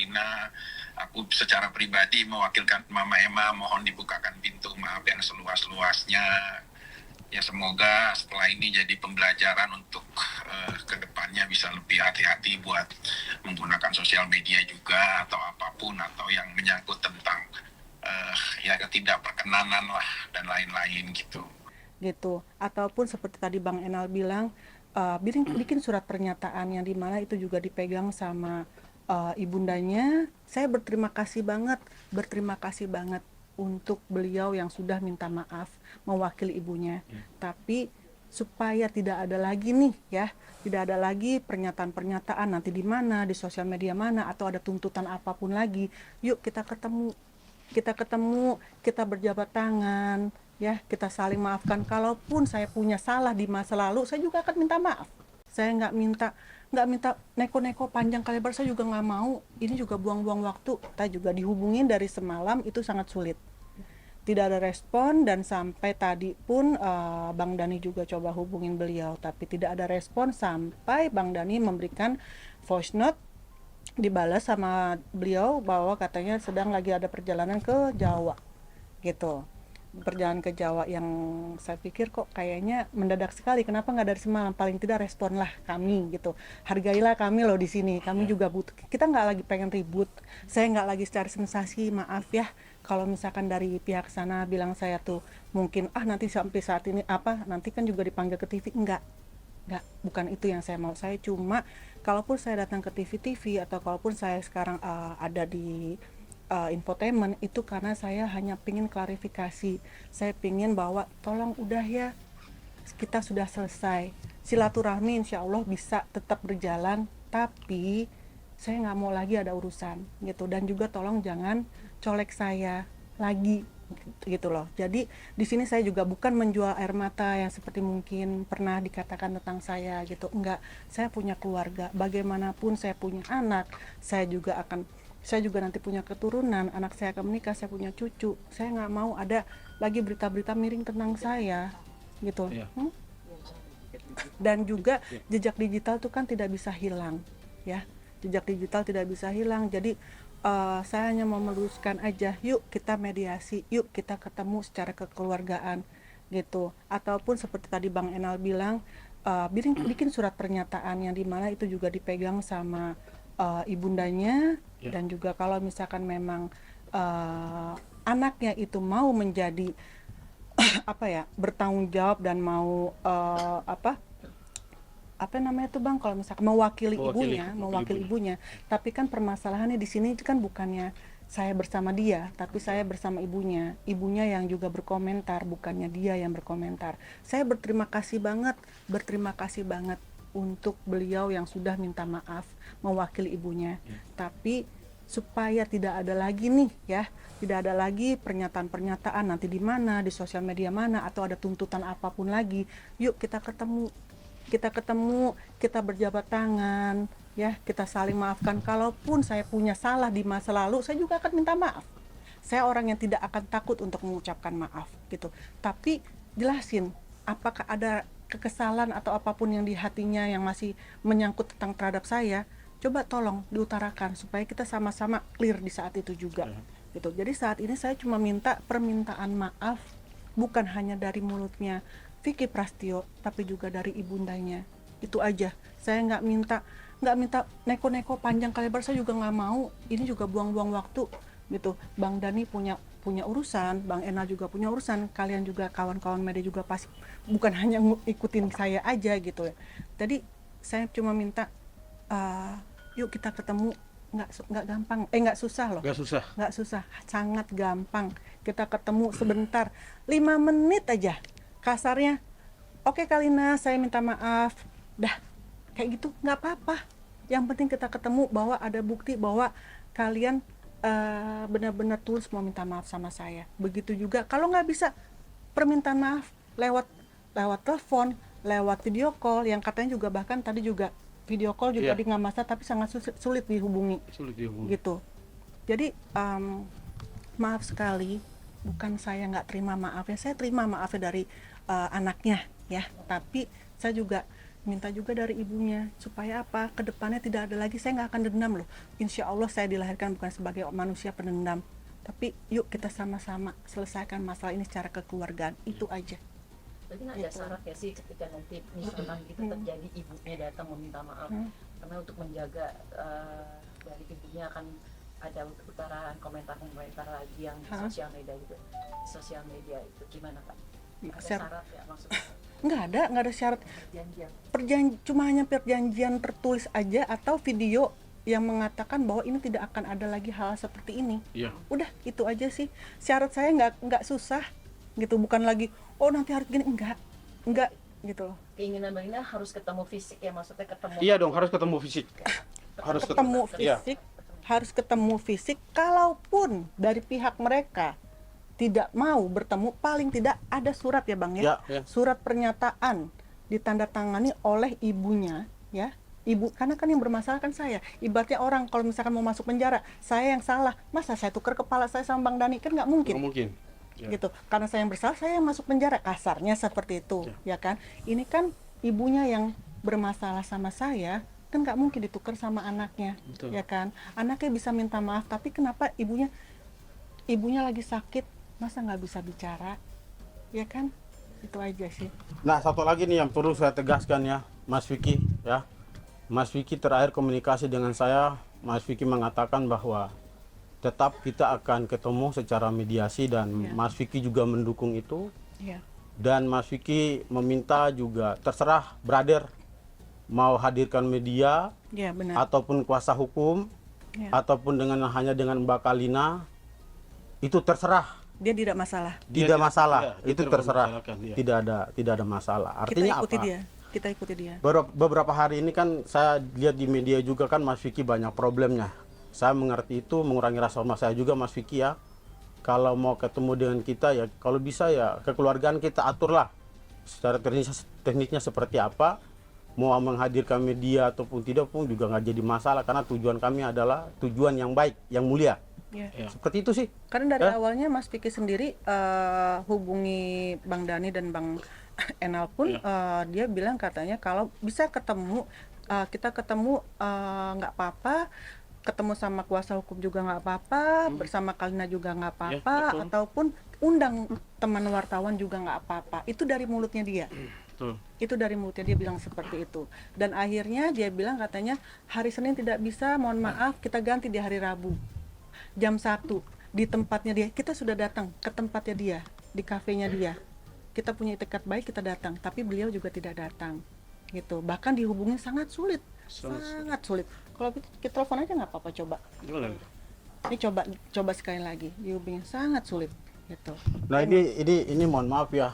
Kalina, aku secara pribadi mewakilkan Mama Emma mohon dibukakan pintu maaf yang seluas-luasnya. Ya semoga setelah ini jadi pembelajaran untuk kedepannya bisa lebih hati-hati buat menggunakan sosial media juga atau apapun atau yang menyangkut tentang ya ketidakperkenanan lah dan lain-lain gitu. Ataupun seperti tadi Bang Enal bilang, bikin surat pernyataan yang dimana itu juga dipegang sama ibundanya. Saya berterima kasih banget untuk beliau yang sudah minta maaf mewakili ibunya. Tapi supaya tidak ada lagi nih ya, tidak ada lagi pernyataan-pernyataan nanti di mana, di sosial media mana, atau ada tuntutan apapun lagi. Yuk kita ketemu, kita berjabat tangan, ya kita saling maafkan. Kalaupun saya punya salah di masa lalu, saya juga akan minta maaf. Saya nggak minta neko-neko panjang kali lebar, saya juga nggak mau. Ini juga buang-buang waktu. Kita juga dihubungin dari semalam, itu sangat sulit, tidak ada respon. Dan sampai tadi pun Bang Dani juga coba hubungin beliau, tapi tidak ada respon sampai Bang Dani memberikan voice note, dibalas sama beliau bahwa katanya sedang lagi ada perjalanan ke Jawa gitu. Perjalanan ke Jawa yang saya pikir kok kayaknya mendadak sekali, kenapa nggak dari semalam, paling tidak respon lah kami gitu, hargailah kami loh di sini, kami juga butuh, kita nggak lagi pengen ribut, saya nggak lagi cari sensasi. Maaf ya kalau misalkan dari pihak sana bilang saya tuh mungkin nanti sampai saat ini nanti kan juga dipanggil ke TV, enggak, bukan itu yang saya mau. Saya cuma kalaupun saya datang ke TV-TV atau kalaupun saya sekarang ada di infotainment, itu karena saya hanya pingin klarifikasi. Saya pingin bahwa tolong udah ya, kita sudah selesai. Silaturahmi insya Allah bisa tetap berjalan, tapi saya nggak mau lagi ada urusan gitu. Dan juga tolong jangan colek saya lagi gitu loh. Jadi di sini saya juga bukan menjual air mata yang seperti mungkin pernah dikatakan tentang saya gitu. Enggak, saya punya keluarga. Bagaimanapun saya punya anak, saya juga nanti punya keturunan, anak saya akan menikah, saya punya cucu. Saya nggak mau ada lagi berita-berita miring tentang saya gitu. Dan juga jejak digital itu kan tidak bisa hilang ya, jejak digital tidak bisa hilang. Jadi saya hanya mau meluruskan aja, yuk kita mediasi, yuk kita ketemu secara kekeluargaan gitu. Ataupun seperti tadi Bang Enal bilang, bikin surat pernyataan yang dimana itu juga dipegang sama ibundanya. Dan juga kalau misalkan memang anaknya itu mau menjadi bertanggung jawab dan mau apa namanya tuh Bang, kalau misalkan mewakili ibunya. Tapi kan permasalahannya di sini kan bukannya saya bersama dia, tapi saya bersama ibunya yang juga berkomentar, bukannya dia yang berkomentar. Saya berterima kasih banget untuk beliau yang sudah minta maaf mewakili ibunya. Tapi supaya tidak ada lagi nih ya, tidak ada lagi pernyataan-pernyataan nanti di mana, di sosial media mana, atau ada tuntutan apapun lagi. Yuk kita ketemu, kita berjabat tangan, ya kita saling maafkan. Kalaupun saya punya salah di masa lalu, saya juga akan minta maaf. Saya orang yang tidak akan takut untuk mengucapkan maaf gitu. Tapi jelasin apakah ada kekesalan atau apapun yang di hatinya yang masih menyangkut tentang terhadap saya, coba tolong diutarakan supaya kita sama-sama clear di saat itu juga gitu. Jadi saat ini saya cuma minta permintaan maaf, bukan hanya dari mulutnya Vicky Prastio, tapi juga dari ibundanya. Itu aja. Saya nggak minta neko-neko panjang kali lebar, saya juga nggak mau. Ini juga buang-buang waktu gitu. Bang Dani punya urusan, Bang Enal juga punya urusan, kalian juga kawan-kawan media juga pasti bukan hanya ikutin saya aja gitu ya. Jadi saya cuma minta yuk kita ketemu, nggak gampang, nggak susah loh, nggak susah, sangat gampang. Kita ketemu sebentar, 5 menit aja kasarnya. Oke Kalina, saya minta maaf, dah kayak gitu nggak apa-apa. Yang penting kita ketemu bahwa ada bukti bahwa kalian benar-benar tulus mau minta maaf sama saya. Begitu juga kalau nggak bisa permintaan maaf lewat telepon, lewat video call, yang katanya juga bahkan tadi juga video call juga di Ngamasa, tapi sangat sulit dihubungi gitu. Jadi maaf sekali, bukan saya nggak terima maafnya, saya terima maafnya dari anaknya ya, tapi saya juga minta juga dari ibunya supaya apa, kedepannya tidak ada lagi. Saya nggak akan dendam loh, insya Allah saya dilahirkan bukan sebagai manusia pendendam, tapi yuk kita sama-sama selesaikan masalah ini secara kekeluargaan, itu aja. Berarti nggak ada syarat ya sih ketika nanti misalkan itu terjadi ibunya datang meminta maaf, karena untuk menjaga dari ibunya akan ada utarakan komentar lagi yang di sosial media itu. Sosial media itu gimana Pak? Ada syarat ya maksudnya? Nggak ada syarat. Janjian. Cuma hanya perjanjian tertulis aja atau video yang mengatakan bahwa ini tidak akan ada lagi hal seperti ini. Iya. Udah itu aja sih. Syarat saya nggak susah gitu, bukan lagi oh nanti harus gini, enggak gitu loh. Keinginan Mbak Ina harus ketemu fisik ya, maksudnya ketemu. Iya dong, harus ketemu fisik. Harus Ketemu Iya. fisik, harus ketemu fisik. Kalaupun dari pihak mereka tidak mau bertemu, paling tidak ada surat ya Bang ya. Ya. Surat pernyataan ditandatangani oleh ibunya ya. Ibu, karena kan yang bermasalah kan saya. Ibaratnya orang kalau misalkan mau masuk penjara, saya yang salah. Masa saya tukar kepala saya sama Bang Dani, kan nggak mungkin. Nggak mungkin. Ya. Gitu. Karena saya yang bersalah, saya yang masuk penjara, kasarnya seperti itu, ya kan. Ini kan ibunya yang bermasalah sama saya, kan nggak mungkin ditukar sama anaknya. Betul. Ya kan. Anaknya bisa minta maaf, tapi kenapa ibunya lagi sakit, masa nggak bisa bicara, ya kan. Itu aja sih. Nah, satu lagi nih yang perlu saya tegaskan ya, Mas Vicky ya. Mas Vicky terakhir komunikasi dengan saya, Mas Vicky mengatakan bahwa tetap kita akan ketemu secara mediasi dan Mas Vicky juga mendukung itu. Ya. Dan Mas Vicky meminta juga terserah brother mau hadirkan media Ya, benar. ataupun kuasa hukum Ya. ataupun hanya dengan Mbak Kalina, itu terserah. Dia tidak masalah. Tidak masalah, iya, itu tidak terserah. mempermasalahkan, iya. Tidak ada masalah. Kita Artinya ikuti apa? dia. Kita ikuti dia. Beberapa hari ini kan saya lihat di media juga kan Mas Vicky banyak problemnya. Saya mengerti itu, mengurangi rasa hormat saya juga Mas Vicky ya. Kalau mau ketemu dengan kita ya, kalau bisa ya kekeluargaan kita aturlah. Secara teknisnya seperti apa, mau menghadirkan media ataupun tidak pun juga nggak jadi masalah karena tujuan kami adalah tujuan yang baik, yang mulia. Ya. Seperti itu sih. Karena dari awalnya Mas Vicky sendiri hubungi Bang Dani dan Bang Enal pun dia bilang katanya kalau bisa ketemu kita ketemu nggak apa-apa, ketemu sama kuasa hukum juga nggak apa-apa, bersama Kalina juga nggak apa-apa, ataupun undang teman wartawan juga nggak apa-apa. Itu dari mulutnya dia. Betul. Itu dari mulutnya dia bilang seperti itu. Dan akhirnya dia bilang katanya hari Senin tidak bisa, mohon maaf kita ganti di hari Rabu. Jam 1 di tempatnya dia. Kita sudah datang ke tempatnya dia, di kafenya dia. Kita punya itikat baik, kita datang, tapi beliau juga tidak datang. Gitu. Bahkan dihubungi sangat sulit. Sangat sulit. Kalau kita telepon aja nggak apa-apa, coba. Ini coba sekali lagi. Dihubungi sangat sulit gitu. Nah, ini mohon maaf ya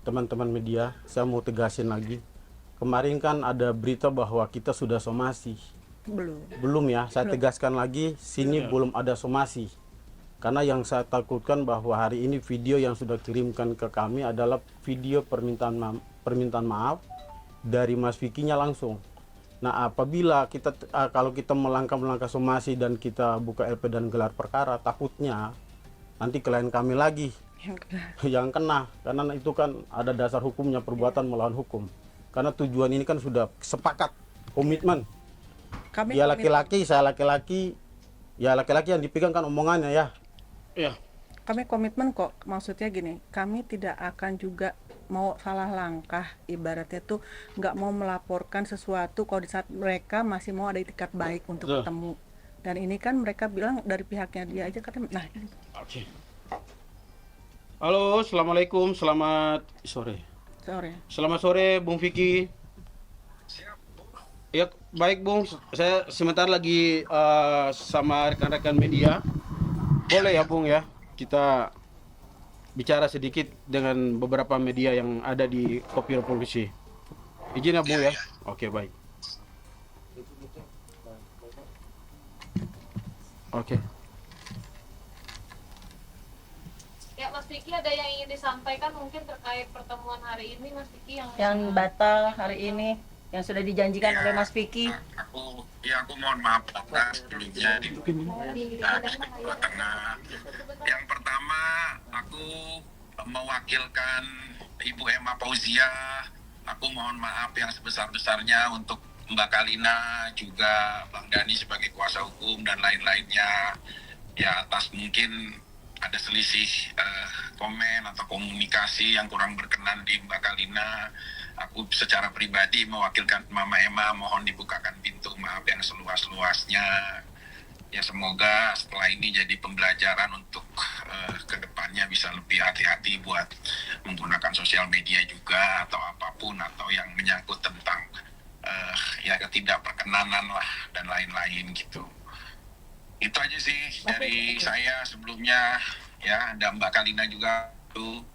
teman-teman media, saya mau tegasin lagi. Kemarin kan ada berita bahwa kita sudah somasi. Belum ya, saya tegaskan lagi, sini belum ada somasi. Karena yang saya takutkan bahwa hari ini video yang sudah kirimkan ke kami adalah video permintaan maaf dari Mas Vicky-nya langsung. Nah, apabila kalau kita melangkah somasi dan kita buka LP dan gelar perkara, takutnya nanti klien kami lagi yang kena. Karena itu kan ada dasar hukumnya, perbuatan melawan hukum. Karena tujuan ini kan sudah sepakat, komitmen. Dia laki-laki, saya laki-laki, ya laki-laki yang dipegang kan omongannya ya. Iya. Kami komitmen kok, maksudnya gini, kami tidak akan juga mau salah langkah, ibaratnya tuh nggak mau melaporkan sesuatu kalau di saat mereka masih mau ada itikat baik untuk ketemu. Dan ini kan mereka bilang dari pihaknya dia aja katanya, nah ini. Oke. Halo, assalamualaikum, selamat sore. Selamat sore, Bung Vicky. Ya, baik Bung, saya sebentar lagi sama rekan-rekan media. Boleh ya Bung ya, kita bicara sedikit dengan beberapa media yang ada di Kopi Revolusi. Izin ya Bung ya? Oke, baik. Oke. Ya Mas Vicky, ada yang ingin disampaikan mungkin terkait pertemuan hari ini Mas Vicky yang batal hari ini yang sudah dijanjikan oleh Mas Vicky. Aku mohon maaf atas sebelumnya di Jawa Tengah. Yang pertama, aku mewakilkan Ibu Emma Fauzia aku mohon maaf yang sebesar-besarnya untuk Mbak Kalina, juga Bang Dhani sebagai kuasa hukum dan lain-lainnya, ya atas mungkin ada selisih komen atau komunikasi yang kurang berkenan di Mbak Kalina. Aku secara pribadi mewakilkan Mama Emma mohon dibukakan pintu maaf yang seluas-luasnya. Ya semoga setelah ini jadi pembelajaran untuk kedepannya bisa lebih hati-hati buat menggunakan sosial media juga atau apapun atau yang menyangkut tentang ya ketidakperkenanan lah dan lain-lain gitu. Itu aja sih dari saya sebelumnya. Ya, ada Mbak Kalina juga tuh.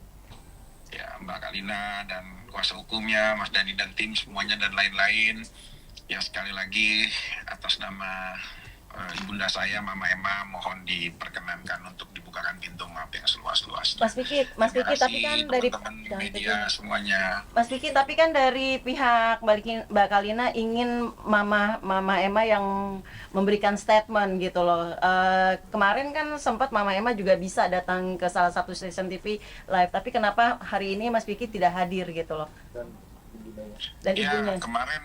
Ya, Mbak Kalina dan kuasa hukumnya, Mas Dhani dan tim semuanya dan lain-lain. Ya, sekali lagi atas nama ibunda saya, Mama Emma, mohon diperkenankan untuk dibukakan pintu maaf yang seluas-luasnya. Mas Vicky, tapi kan dari teman-teman media semuanya. Mas Vicky, tapi kan dari pihak Mbak Kalina ingin Mama Emma yang memberikan statement gitu loh. Kemarin kan sempat Mama Emma juga bisa datang ke salah satu stasiun TV live, tapi kenapa hari ini Mas Vicky tidak hadir gitu loh? Dan Ya, ibunya. kemarin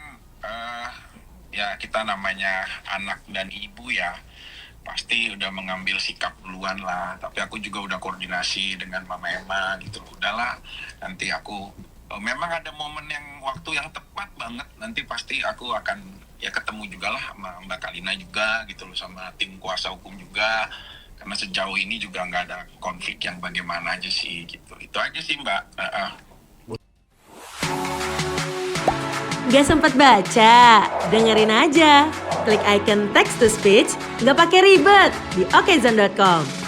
ya kita namanya anak dan ibu ya pasti udah mengambil sikap duluan lah, tapi aku juga udah koordinasi dengan Mama Emma gitu. Udahlah, nanti aku memang ada momen yang waktu yang tepat banget, nanti pasti aku akan ya ketemu juga lah sama Mbak Kalina juga gitu loh, sama tim kuasa hukum juga, karena sejauh ini juga nggak ada konflik yang bagaimana aja sih gitu. Itu aja sih Mbak. Gak sempat baca? Dengerin aja. Klik icon text to speech, gak pakai ribet di okezone.com.